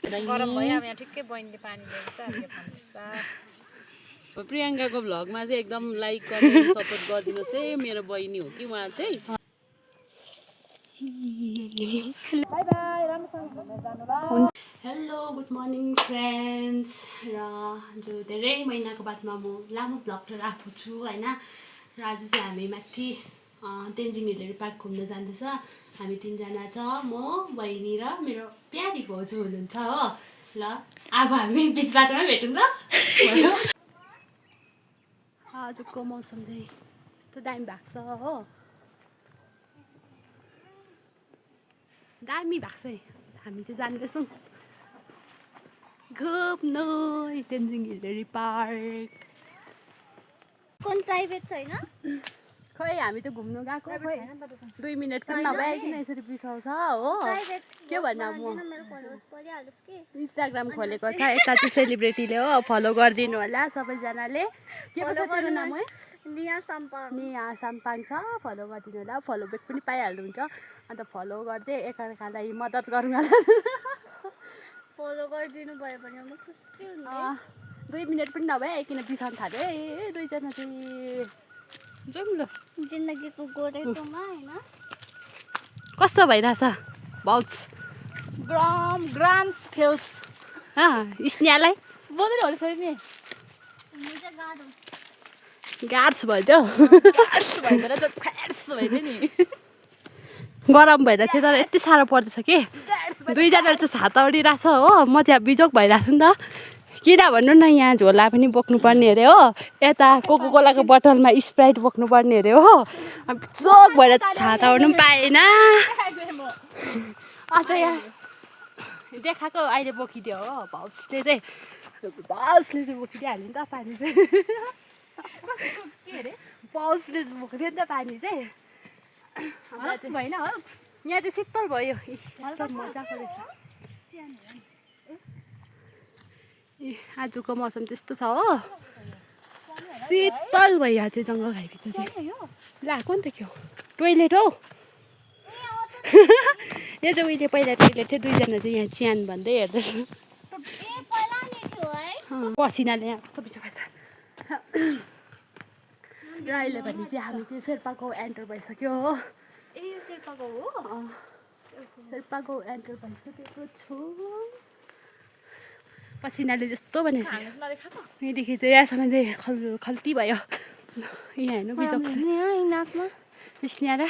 गरम भयो अब यहाँ ठिक्कै बहिनीले पानी ल्याउँछ अब यो खानुपर्छ। प्रियङ्काको भ्लगमा चाहिँ एकदम लाइक कमेन्ट सपोर्ट गरिदिनुहोस् है। मेरो बहिनी हो कि उहाँ चाहिँ। बाई बाई, राम्रोसँग घुमेर जानु ल। Hello good morning friends. र जो धेरै महिनाको बादमा म लामो भ्लग लिएर आएको छु होइन। र आज चाहिँ हामी माथि तेन्जिङ हिल पार्क घुम्न जाँदैछ। हामी तिनजना छ, म बहिनी र मेरो प्यारी भाउजू हुनुहुन्छ हो। ल अब हामी बिच बाटोमा भेटौँ ल। आजको मौसम चाहिँ यस्तो दामी भएको छ हो, दामी भएको छ है। हामी चाहिँ जाँदैछौँ घुम्नु तेन्जिङ हिल पार्क। कुन प्राइभेट छैन? खै हामी चाहिँ घुम्नु गएको खै 2 मिनट पनि नभइकन यसरी बिसाउँछ हो। के भन्नु म इन्स्टाग्राम खोलेको छ यता चाहिँ सेलिब्रेटीले हो, फलो गरिदिनु होला सबैजनाले। के पो छ तेरो नाम है? निया साम्पाङ। निया साम्पाङ छ, फलो गरिदिनु होला। फलो ब्याक पनि पाइहाल्नुहुन्छ। अन्त फलो गर्दै एकअर्कालाई मद्दत गरौँ होला। फलो गरिदिनु भयो भने म खुसी हुन्छु। 2 मिनट पनि नभइकन बिसाउनु थाल्यो है दुईजना चाहिँ। जाउँ ल। जिन्दगीको गोरेटोमा होइन कस्तो भइरहेछ भाउज? ग्राम्स फिल्स स्नेहालाई बोल्दै होला सरी नि। गाड्स भइदियो भइदिएर चाहिँ फ्याट्स भइदियो नि। गरम भइरहेको थियो तर यति साह्रो पर्दैछ कि दुईजनाले चाहिँ छाता ओढिरहेछ हो। म चाहिँ बिजोक भइरहेको छु नि त। किन भन्नु न, यहाँ झोला पनि बोक्नुपर्ने अरे हो। यता कोको कोलाको बोतलमा स्प्राइट बोक्नुपर्ने अरे हो। बिजोक भएर छाता ओढ्नु पनि पाएन। अन्त यहाँ देखाएको अहिले बोकिदियो हो भाउजले चाहिँ। भाउजले चाहिँ बोकिदिइहाल्यो नि त पानी चाहिँ। भाउजले बोकिदियो नि त पानी चाहिँ। भएन हो यहाँ चाहिँ शीतल भयो। यस्तो मजाको रहेछ। आजको मौसम त्यस्तो छ हो, शीतल भइरहेको थियो जङ्गल खाइभित्र चाहिँ। ल्याएको नि त के हो? टोइलेट हो। यो चाहिँ उहिले पहिला टोइलेट थियो। दुईजना चाहिँ यहाँ च्यान भन्दै हेर्दैछ। पसिनाले यहाँ कस्तो बिचो भएछ। र अहिले भने चाहिँ हामी चाहिँ शेर्पाको एन्टर भइसक्यो हो। ए यो शेर्पाको हो? शेर्पाको एन्टर भइसकेको छु। पसिनाले जस्तो भनेछ। यहाँदेखि चाहिँ यहाँसम्म चाहिँ खल्ती भयो। यहाँ हेर्नु बिजोक नाकमा स्नेहा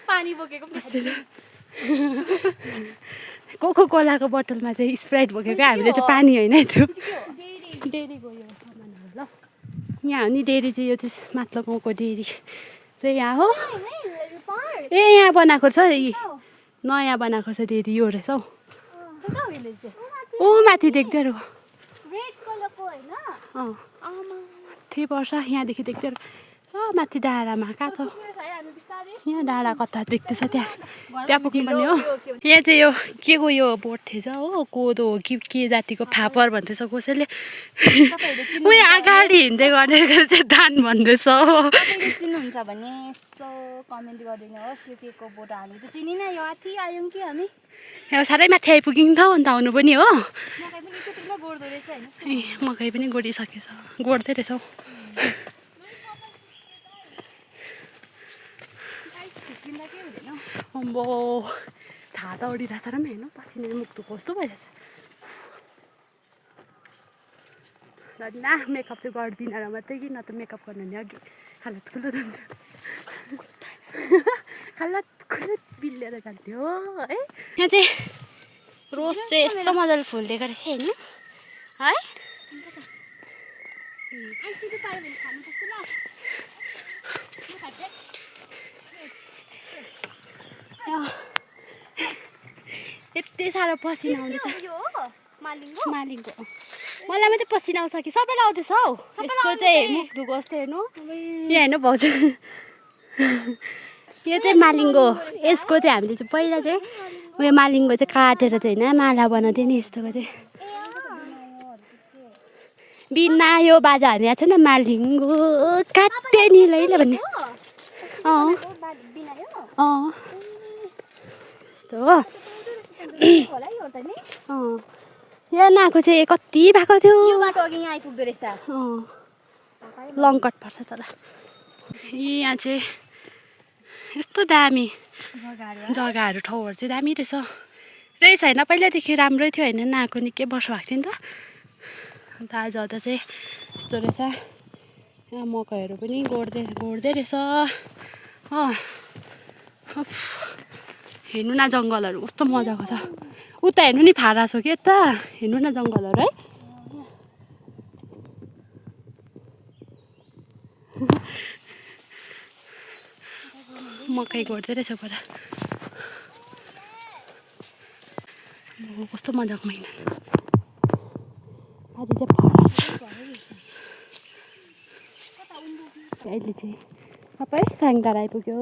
पानी बोकेको कोको कोलाको बोतलमा चाहिँ स्प्राइट बोकेको। हामीले चाहिँ पानी होइन त्यो डेरीको यो सामानहरू ल। यहाँ हो नि डेरी चाहिँ, यो चाहिँ माथिल्लो गाउँको डेरी चाहिँ यहाँ हो। ए यहाँ बनाएको छ यी नयाँ बनाएको छ डेरी यो रहेछ हौ। ओ माथि देख्दै रह। रेड कलरको हैन? माथि पर्छ यहाँदेखि देख्दै माथि डाँडामा कहाँ छ यहाँ डाँडा कता देख्दैछ त्यहाँ पुग्नुपर्ने हो। यहाँ चाहिँ यो के को यो बोट थिएछ हो, कोदो हो कि के जातिको फापर भन्दैछ कसैले। उयो अगाडि हिँड्दै गरेको चाहिँ धान भन्दैछ हो। चिन्नुहुन्छ भने यसो कमेन्ट गरिदिनुहोस्। यो के को बोट हामी त चिनिन। यो माथि आयौँ कि हामी। यहाँ साह्रै माथि आइपुग्यौँ त अन्त आउनु पनि हो। मकै पनि कतिमा गोड्दो रहेछ होइन? ए मकै पनि गोडिसकेछ, गोड्दै रहेछ हौ। अम्बो छाता ओढिरहेछ र पनि हेर्नु पसिना मुक्तु कस्तो भइरहेछ। र न मेकअप चाहिँ गर्दिनँ र मात्रै कि न त मेकअप गर्नु भने अघि हालत खुल्लो जान्थ्यो। हालत खुल्लो बिल्लेर जान्थ्यो है। यहाँ चाहिँ रोज चाहिँ यस्तो मजाले फुलिदिएको रहेछ हेर्नु है। यति साह्रो पसिना आउँदैछ। मालिङको मलाई मात्रै पसिना आउँछ कि सबैलाई आउँदैछ हौ। यसको चाहिँ मुख कस्तो हेर्नु यहाँ हेर्नु भाउजू। यो चाहिँ मालिङ्गो। यसको चाहिँ हामीले चाहिँ पहिला चाहिँ उयो मालिङ्गो चाहिँ काटेर चाहिँ होइन माला बनाउँथ्यो नि। यस्तोको चाहिँ बिना यो बाजा हाने छ न मालिङ्गो काटे नि लैले भन्ने। यस्तो हो। होला यो त नि यहाँ नआएको चाहिँ कति भएको थियो यो बाटो अघि यहाँ आइपुग्दो रहेछ लङ कट पर्छ तर यहाँ चाहिँ यस्तो दामी जग्गाहरू ठाउँहरू चाहिँ दामी रहेछ होइन पहिल्यैदेखि राम्रै थियो होइन नआएको निकै वर्ष भएको थियो नि त अन्त आज आउँदा चाहिँ यस्तो रहेछ यहाँ मकैहरू पनि गोड्दै रहेछ हेर्नु न जङ्गलहरू कस्तो मजाको छ उता हेर्नु नि फारा छ कि यता हेर्नु न जङ्गलहरू है मकै गोड्दै रहेछ पर कस्तो मजाको मैदान अहिले चाहिँ फरस अहिले चाहिँ सबै साङडाँडा आइपुग्यो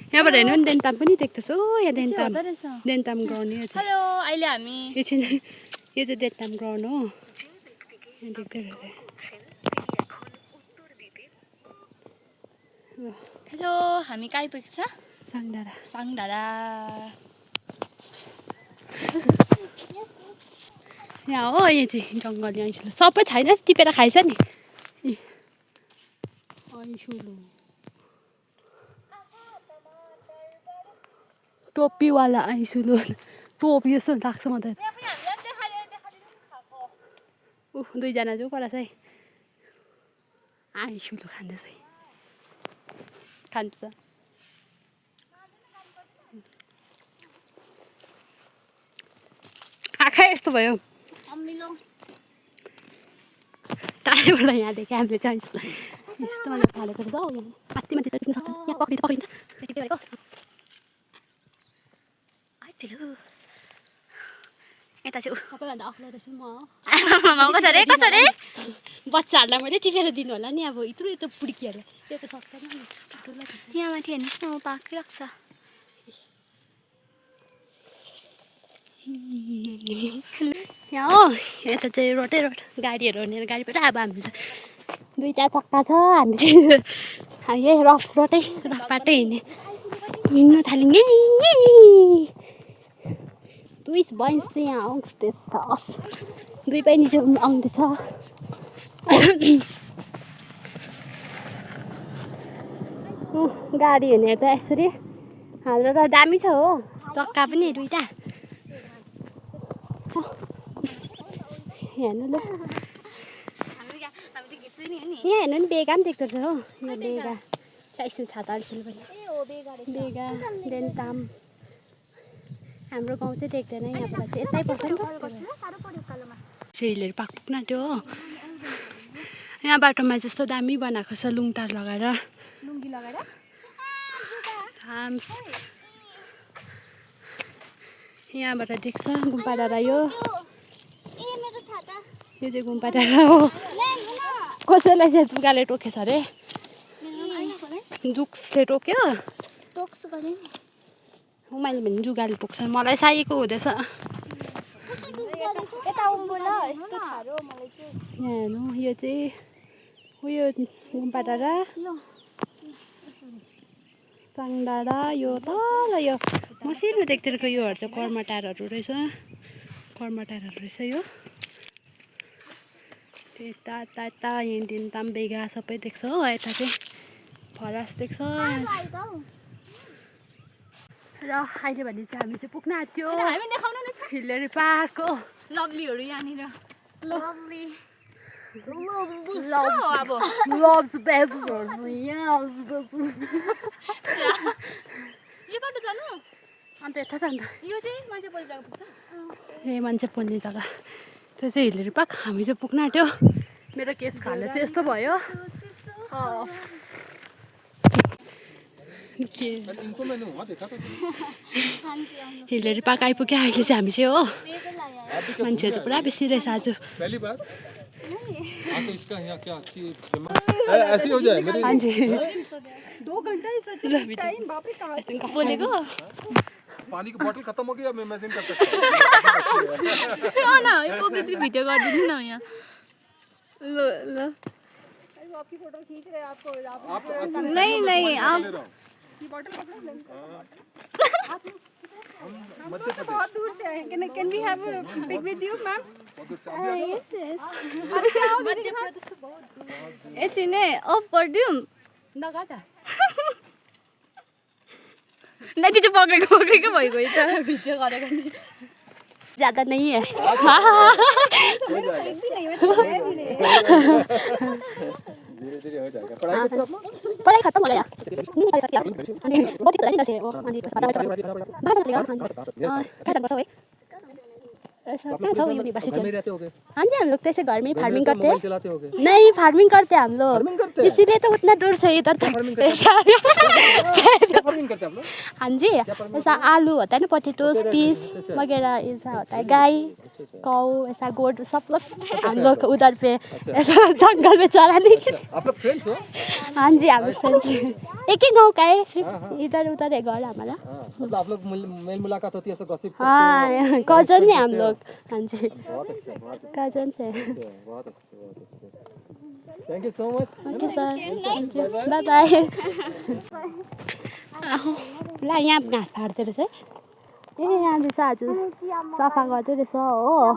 यहाँबाट हेर्नु नि देन्ताम पनि देख्दैछ यहाँ देन्ताम ग्राउन्ड यो हेलो अहिले हामी यो चाहिँ देन्ताम ग्राउन्ड हो यहाँ देख्दै रहेछ हेलो हामी कहाँ आइपुगेको छ साङडाँडा यहाँ हो यो चाहिँ जङ्गली ऐँसुलो सबै छैन टिपेर खाइछ नि ऐँसुलो टोपीवाला ऐँसुलो टोपी जस्तो लाग्छ म त दुईजना जो पर चाहिँ ऐँसुलो खाँदैछ खान्छ आँखा यस्तो भयो टाढैबाट यहाँ देख्यो हामीले चाहिँ यस्तो मजा फालेको छ हौ यहाँ माथि माथि टिप्न सक्छ यहाँ पक्रिन्छ यता चाहिँ सबैभन्दा अग्लो रहेछु म कसरी बच्चाहरूलाई मैले टिपेर दिनु होला नि अब यत्रो पुड्कीहरू त्यो त सक्दैन नि यहाँ माथि हेर्नुहोस् न पाकिरहेको छ यहाँ हो यता चाहिँ रोड गाडीहरू हुने गाडीबाट अब हामी चाहिँ दुईवटा चक्का छ हामी चाहिँ यही रफ बाटै हिँड्न थाल्यौँ दुई बहिनी चाहिँ यहाँ आउँदैछ दुई बहिनी चाहिँ आउँदैछ गाडी हिँड्ने त यसरी हाम्रो त दामी छ हो चक्का पनि दुईवटा हेर्नु ल यहाँ हेर्नु नि बेगा पनि देख्दो रहेछ हो यो बेगा चाइसो छाता अल्छिलो पनि बेगा देन्ताम हाम्रो गाउँ चाहिँ देख्दैन यहाँबाट चाहिँ यतै पर्छ नि हिलहरू पाक पुग्न आँट्यो हो यहाँ बाटोमा जस्तो दामी बनाएको छ लुङटार लगाएर यहाँबाट देख्छ गुम्पा डाँडा यो चाहिँ गुम्पा डाँडा हो कसैलाई चाहिँ जुगाले टोकेछ अरे जुक्सले टोक्यो मैले भने जुगाले टोक्छ मलाई चाहिएको हुँदैछ यहाँ हेर्नु यो चाहिँ उयो गुम्पा डाँडा साङ डाँडा यो तल यो मसिनो देख्दैको योहरू चाहिँ कर्मटारहरू रहेछ यो यता यहाँ देन्ताम बेगा सबै देख्छ हो यता चाहिँ फरस देख्छ र अहिले भने चाहिँ हामी चाहिँ पुग्न आँट्यो हिलेरी पार्क हो लभलीहरू यहाँनिर अन्त यता जान्छ यो चाहिँ मान्छे बोल्ने जग्गा पुग्छ ए मान्छे बोल्ने जग्गा त्यो चाहिँ हिलेरी पार्क हामी चाहिँ पुग्न आँट्यो मेरो केस खाल्दा चाहिँ यस्तो भयो हिलेरी पार्क आइपुग्यो अहिले चाहिँ हामी चाहिँ हो मान्छेहरू चाहिँ पुरा बेसी रहेछ आज बोलेको पानी की बोतल खत्म हो गई अब मैं मैसेज कर सकता हूं ना ये पॉकेट वीडियो कर दी ना यहाँ लो आपकी फोटो खींच रहे आपको नहीं आप ये बोतल पकड़ो मध्य प्रदेश बहुत दूर से आए can we have a pic with you ma'am बहुत दूर से हम भी यस यस एकछिन है अफ गरिदिउँ नगा त नै त्यो चाहिँ पक्रेको भइगयो छ भिडियो गरेको नि ज्यादा नहीं है धीरे-धीरे हो जाएगा पढ़ाई करते हो आप लोग पढ़ाई खत्म हो गया अनि बहुत ही नहीं दसे वो अनि भाषा पढेको कैसा वर्ष हो ऐसा कहाँ छौ यूनिवर्सिटी घर में रहते होगे हाँ जी हम लोग तो ऐसे घर में ही फार्मिंग करते मोबाइल हैं चलाते होगे नहीं फार्मिंग करते हैं हम लोग फार्मिंग करते हैं इसीलिए तो उतना दूर से इधर तक फार्मिंग करते ऐसा क्या फार्मिंग करते हैं आप लोग हाँ जी ऐसा आलू होता है ना पोटैटोज पीस वगैरह ऐसा होता है गाय कौ ऐसा गोट सब लोग हम लोग उधर पे ऐसा जंगल में चराने के लिए आप लोग फ्रेंड्स हो हाँ जी हम फ्रेंड्स एक ही गाँव का है सिर्फ इधर उधर है घर हमारा मतलब आप लोग मेल मुलाकात होती है ऐसे गॉसिप हाँ कजन है हम लोग हाँ जी बहुत अच्छा कजन से बहुत अच्छे thank you so much okay sir thank you bye bye ला यहाँ घाँस फाट्दो रहेछ है ए यहाँ रहेछ आज सफा गर्दै रहेछ हो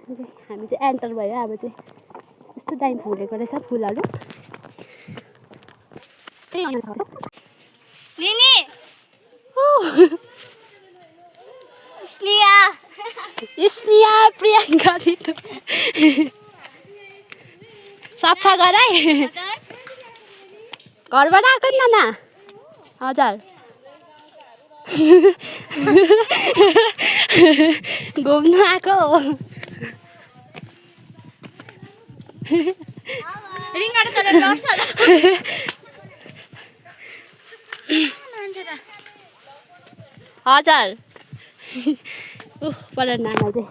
हामी चाहिँ एन्टर भयो अब चाहिँ यस्तो दामी फुलेको रहेछ फुलहरू लिनी स्नेहा स्नेहा प्रियङ्का रितु सफा गराए घरबाट आएको नि नाना हजुर घुम्नु आएको रिङगाडा चलेर लड्छ होला हजुर पर नाना चाहिँ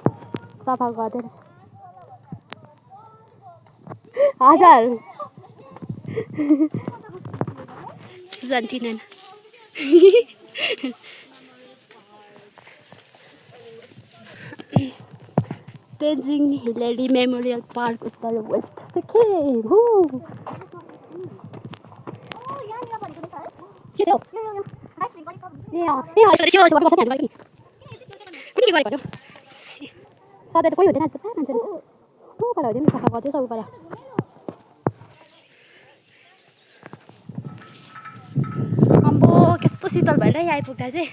सफा गर्दै रहेछ हजुर सुजन्ती नाना तेन्जिङ हिलेरी मेमोरियल पार्क उत्तर वेस्ट सिक्किम हो के थियो ए हजुर त्यो हामी गएको नि कुनै गरेको भन्यो सधैँ त कोही हुँदैन जस्तो मान्छेहरू हो पर हुँदैन सफा गर्थ्यो सबै पर अम्बो कस्तो शीतल भएर यहाँ आइपुग्दा चाहिँ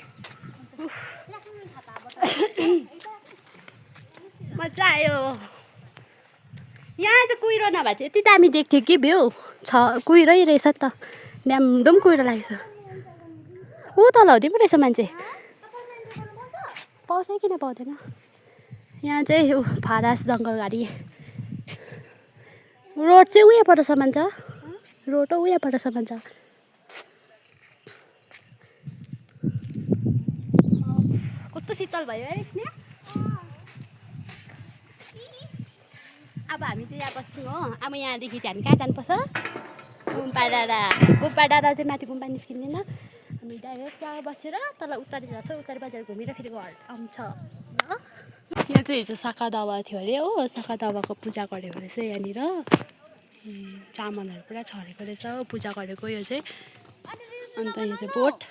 मजा आयो यहाँ चाहिँ कुहिरो नभए चाहिँ यति दामी देख्थ्यो कि भ्यू छ कुहिरै रहेछ नि त ड्यामडुम कुहिरो लागेको छ ऊ तल हुँदै पो रहेछ मान्छे पाउँछ किन पाउँदैन यहाँ चाहिँ फारास जङ्गलघारी रोड चाहिँ उयोपट्टसम्म छ रोड हो उयोपट्टसम्म छ कस्तो शीतल भयो है स्नेहा अब हामी चाहिँ यहाँ बस्छौँ हो अब यहाँदेखि चाहिँ हामी कहाँ जानुपर्छ गुम्पा डाँडा चाहिँ माथि गुम्पा निस्किँदैन हामी डाइरेक्ट त्यहाँ बसेर तल उत्तरी झर्छ उत्तरी बजार घुमेर फेरि घर आउँछ ल यहाँ चाहिँ हिजो शाखा दावा थियो अरे हो शाखा दावाको पूजा गरेको रहेछ यहाँनिर चामलहरू पुरा छरेको रहेछ पूजा गरेको यो चाहिँ अन्त यो चाहिँ बोट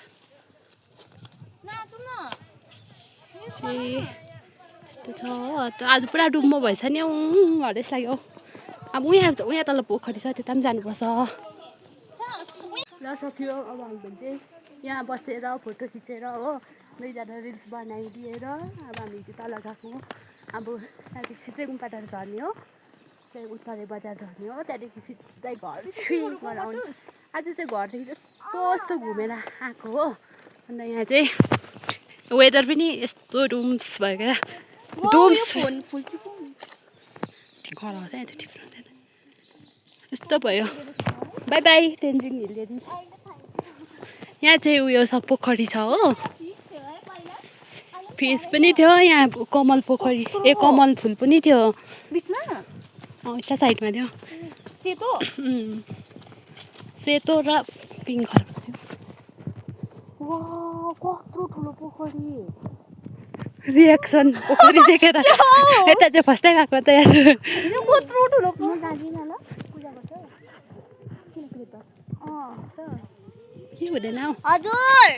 यस्तो छ हो आज पुरा डुम्बो भएछ नि घर जस्तो लाग्यो अब उहाँ तल पोखरी छ त्यता पनि जानुपर्छ ल सक्यो अब हामी चाहिँ यहाँ बसेर फोटो खिचेर हो दुईजना रिल्स बनाइदिएर अब हामी चाहिँ तल गएको अब त्यहाँदेखि सिधै गुम्पा डाँडा झर्ने हो त्यहाँ उत्तरे बजार झर्ने हो त्यहाँदेखि सिधै घर घर आउने आज चाहिँ घरदेखि जस्तो घुमेर आएको हो अन्त यहाँ चाहिँ वेदर पनि यस्तो डुम्स भयो क्या डुम्स कराउँछ यहाँ त टिप्नुहुँदैन यस्तो भयो बाई बाई तेन्जिङ हिलेरी यहाँ चाहिँ उयो छ पोखरी छ हो फिस पनि थियो यहाँ कमल पोखरी ए कमल फुल पनि थियो बिचमा यता साइडमा थियो सेतो सेतो र पिङ्क कलरको थियो वाह कत्रो ठुलो पोखरी रिएक्सन पोखरी देखेर यता चाहिँ फर्स्टै गएको त यहाँ कत्रो ठुलो म जाँदिनँ ल पूजा गर्छ किन त अँ के हुँदैन हौ हजुर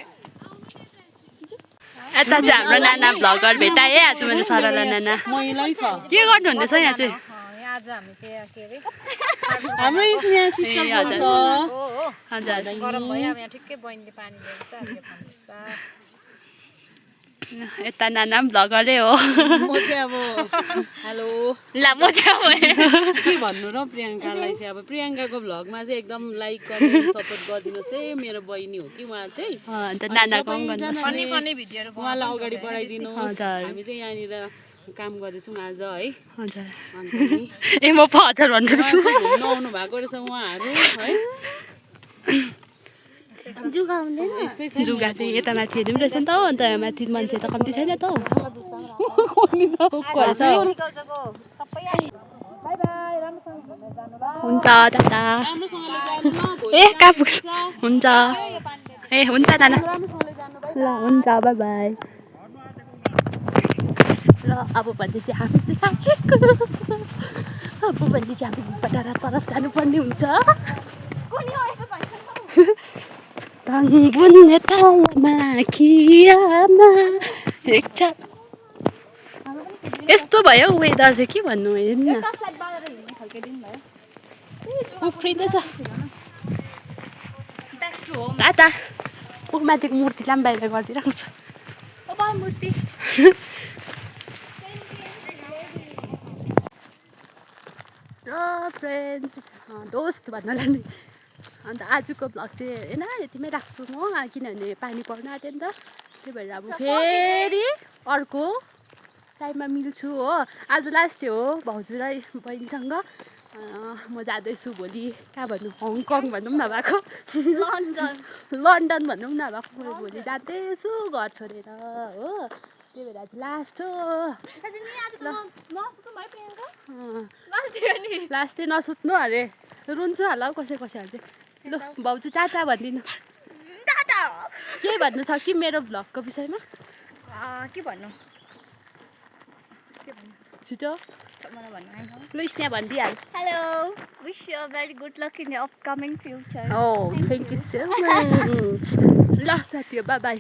यता चाहिँ हाम्रो नाना भ्लगर भेटाएँ है आज मैले सरला नाना मैलै छ के गर्नुहुँदैछ यहाँ चाहिँ यहाँ आज हामी चाहिँ यहाँ के अरे हाम्रो यहाँ सिस्टम ए, छ हजुर। हो हजुर गरम भयो अब यहाँ ठिक्कै बहिनीले पानी ल्याउँछ हामीले खानुपर्छ यता नाना पनि भ्लगरै हो म चाहिँ अब हेलो ला म चाहिँ के भन्नु र प्रियङ्कालाई चाहिँ अब प्रियङ्काको भ्लगमा चाहिँ एकदम लाइक कमेन्ट सपोर्ट गरिदिनुहोस् है मेरो बहिनी हो कि उहाँ चाहिँ अन्त नानाको पनि गर्नु फनी फनी भिडियोहरू उहाँलाई अगाडि बढाइदिनु हजुर। हामी चाहिँ यहाँनिर काम गर्दैछौँ आज है हजुर अन्त नि ए म हजुर भन्छु नआउनु भएको रहेछ उहाँहरू है यस्तै छ नि। जुगा चाहिँ यता माथि हेर्नु पनि रहेछ नि त हो अन्त माथि मान्छे त कम्ती छैन त हौ कुकहरू छ हौ। हुन्छ दादा राम्रोसँगले जानु ल भोलि ए कहाँ पुग्छ हुन्छ ए हुन्छ दादा ल हुन्छ बाई बाई ल अब भने चाहिँ हामी चाहिँ थाकेको अब भने चाहिँ हामी बटारा तरफ जानुपर्ने हुन्छ तङ्बुन्ने तालमा खियामा एकछा यस्तो भयो वेदर चाहिँ के भन्नु हेर्नु न उफ्रिँदैछ दादा ऊ माथिको मूर्तिलाई पनि बाहिर गरिदिइराख्नु छ मूर्ति र फ्रेन्ड्स दोस्त भन्नलाई नि अन्त आजको भ्लग चाहिँ होइन यतिमै राख्छु म किनभने पानी पर्न आँट्यो नि त त्यही भएर अब फेरि अर्को टाइममा मिल्छु हो आज लास्ट थियो हो भाउजू र बहिनीसँग म जाँदैछु भोलि कहाँ भन्नु हङकङ भनौँ न भएको लन्डन भनौँ न भएको म भोलि जाँदैछु घर छोडेर हो त्यही भएर आज लास्ट हो लास्ट चाहिँ नसुत्नु अरे रुन्छु होला हौ कसै कसैहरू चाहिँ ल भाउजू टाटा भनिदिनु के भन्नु छ कि मेरो भ्लगको विषयमा के भन्नु छिटो मलाई भन्नु आएन ल स्नेहा भनिदिइहाल hello wish you very good luck in your upcoming future Oh, thank you so much. ल साथी बाई बाई